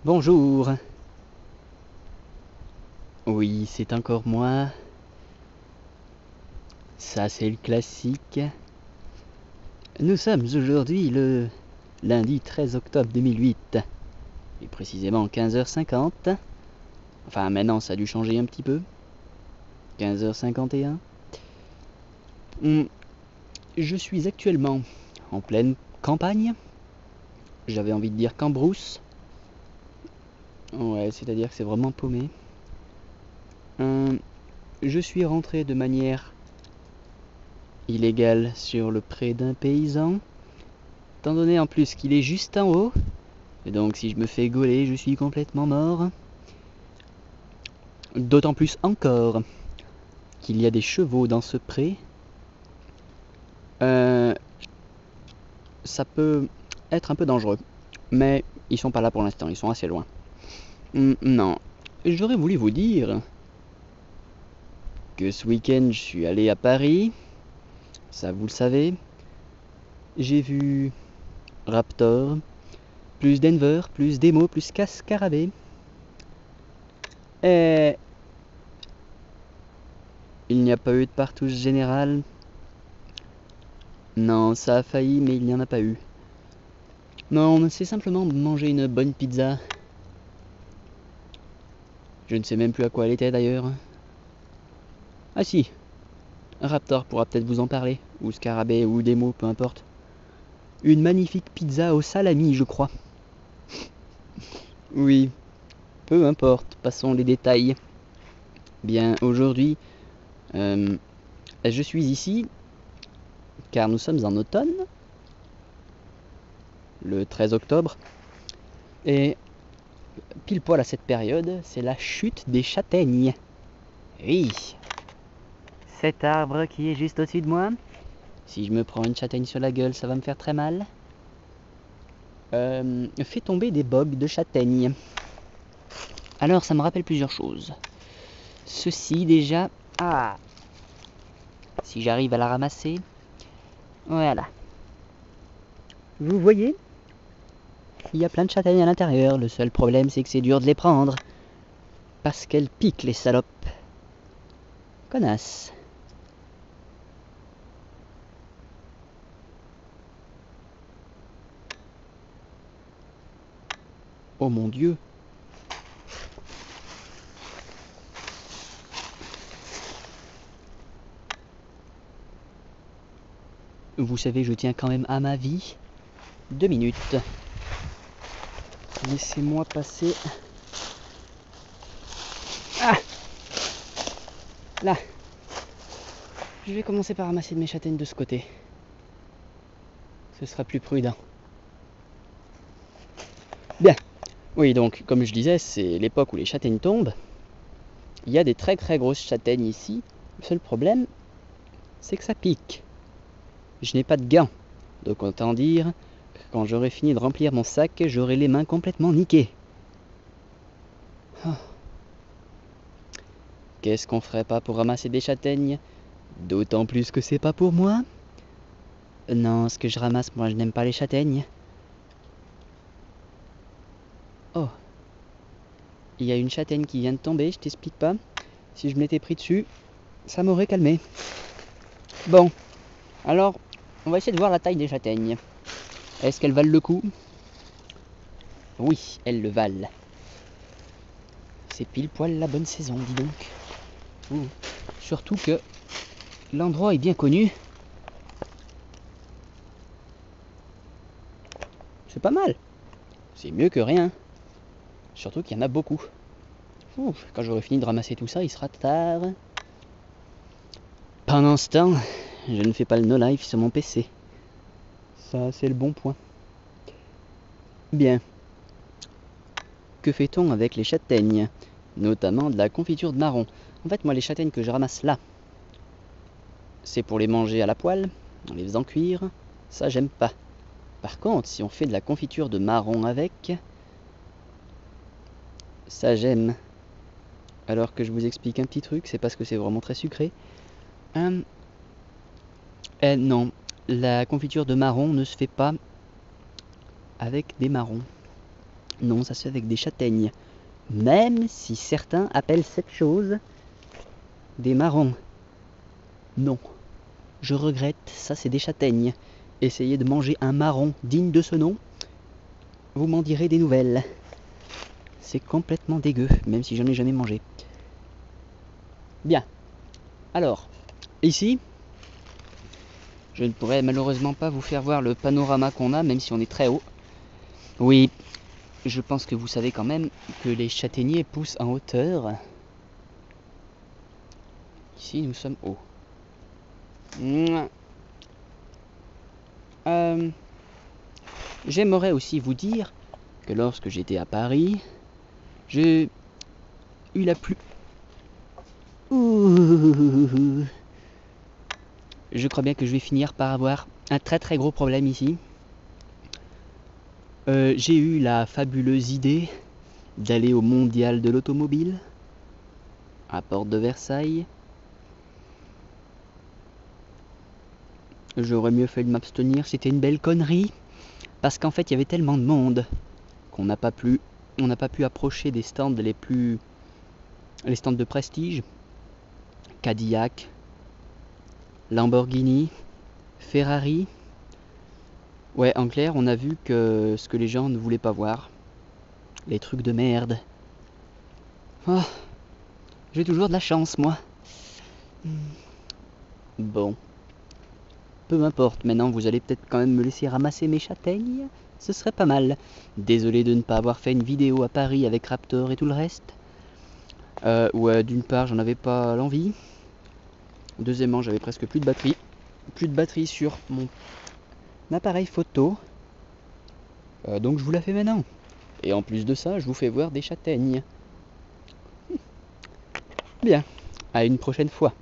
Bonjour. Oui, c'est encore moi. Ça, c'est le classique. Nous sommes aujourd'hui le lundi 13 octobre 2008. Et précisément 15h50. Enfin, maintenant, ça a dû changer un petit peu. 15h51. Je suis actuellement en pleine campagne. J'avais envie de dire cambrousse. Ouais, c'est-à-dire que c'est vraiment paumé. Je suis rentré de manière illégale sur le pré d'un paysan. Étant donné en plus qu'il est juste en haut, et donc si je me fais gauler, je suis complètement mort. D'autant plus encore qu'il y a des chevaux dans ce pré. Ça peut être un peu dangereux, mais ils sont pas là pour l'instant, ils sont assez loin. Non, j'aurais voulu vous dire que ce week-end je suis allé à Paris, ça vous le savez. J'ai vu Raptor, plus Denver, plus Demo, plus Cascarabée. Et il n'y a pas eu de partouche générale. Non, ça a failli, mais il n'y en a pas eu. Non, c'est simplement manger une bonne pizza. Je ne sais même plus à quoi elle était d'ailleurs. Ah si, Raptor pourra peut-être vous en parler, ou Scarabée, ou Demo, peu importe. Une magnifique pizza au salami, je crois. Oui, peu importe, passons les détails. Bien, aujourd'hui, je suis ici, car nous sommes en automne, le 13 octobre, et pile poil à cette période, c'est la chute des châtaignes. Oui, cet arbre qui est juste au-dessus de moi. Si je me prends une châtaigne sur la gueule, ça va me faire très mal. Fait tomber des bogues de châtaignes. Alors, ça me rappelle plusieurs choses. Ceci déjà. Ah, si j'arrive à la ramasser. Voilà. Vous voyez, il y a plein de châtaignes à l'intérieur. Le seul problème, c'est que c'est dur de les prendre. Parce qu'elles piquent, les salopes. Connasse. Oh mon Dieu. Vous savez, je tiens quand même à ma vie. 2 minutes. Laissez-moi passer. Ah, là. Je vais commencer par ramasser mes châtaignes de ce côté. Ce sera plus prudent. Bien. Oui, donc, comme je disais, c'est l'époque où les châtaignes tombent. Il y a des très très grosses châtaignes ici. Le seul problème, c'est que ça pique. Je n'ai pas de gants. Donc autant dire que quand j'aurai fini de remplir mon sac, j'aurai les mains complètement niquées. Oh. Qu'est-ce qu'on ferait pas pour ramasser des châtaignes? D'autant plus que c'est pas pour moi. Non, ce que je ramasse, moi je n'aime pas les châtaignes. Oh. Il y a une châtaigne qui vient de tomber, je t'explique pas. Si je m'étais pris dessus, ça m'aurait calmé. Bon, alors, on va essayer de voir la taille des châtaignes. Est-ce qu'elles valent le coup? Oui, elles le valent. C'est pile poil la bonne saison, dis donc. Ouh. Surtout que l'endroit est bien connu. C'est pas mal. C'est mieux que rien. Surtout qu'il y en a beaucoup. Ouh, quand j'aurai fini de ramasser tout ça, il sera tard. Pendant ce temps, je ne fais pas le no-life sur mon PC. Ça, c'est le bon point. Bien. Que fait-on avec les châtaignes? Notamment de la confiture de marron. En fait, moi, les châtaignes que je ramasse là, c'est pour les manger à la poêle, en les faisant cuire. Ça, j'aime pas. Par contre, si on fait de la confiture de marron avec, ça j'aime. Alors que je vous explique un petit truc, c'est parce que c'est vraiment très sucré. Non, la confiture de marron ne se fait pas avec des marrons. Non, ça se fait avec des châtaignes. Même si certains appellent cette chose des marrons. Non, je regrette, ça c'est des châtaignes. Essayez de manger un marron digne de ce nom, vous m'en direz des nouvelles. C'est complètement dégueu, même si j'en ai jamais mangé. Bien. Alors, ici, je ne pourrais malheureusement pas vous faire voir le panorama qu'on a, même si on est très haut. Oui, je pense que vous savez quand même que les châtaigniers poussent en hauteur. Ici, nous sommes hauts. J'aimerais aussi vous dire que lorsque j'étais à Paris, j'ai eu la plus... Ouh. Je crois bien que je vais finir par avoir un très très gros problème ici. J'ai eu la fabuleuse idée d'aller au mondial de l'automobile, à Porte de Versailles. J'aurais mieux fait de m'abstenir, c'était une belle connerie. Parce qu'en fait, il y avait tellement de monde qu'on n'a pas pu approcher des stands les stands de prestige. Cadillac, Lamborghini, Ferrari. Ouais, en clair, on a vu que ce que les gens ne voulaient pas voir. Les trucs de merde. Oh, j'ai toujours de la chance, moi. Bon. Peu m'importe, maintenant vous allez peut-être quand même me laisser ramasser mes châtaignes. Ce serait pas mal. Désolé de ne pas avoir fait une vidéo à Paris avec Raptor et tout le reste. Ouais, d'une part, j'en avais pas l'envie. Deuxièmement, j'avais presque plus de batterie. Plus de batterie sur mon appareil photo. Donc je vous la fais maintenant. Et en plus de ça, je vous fais voir des châtaignes. Bien, à une prochaine fois.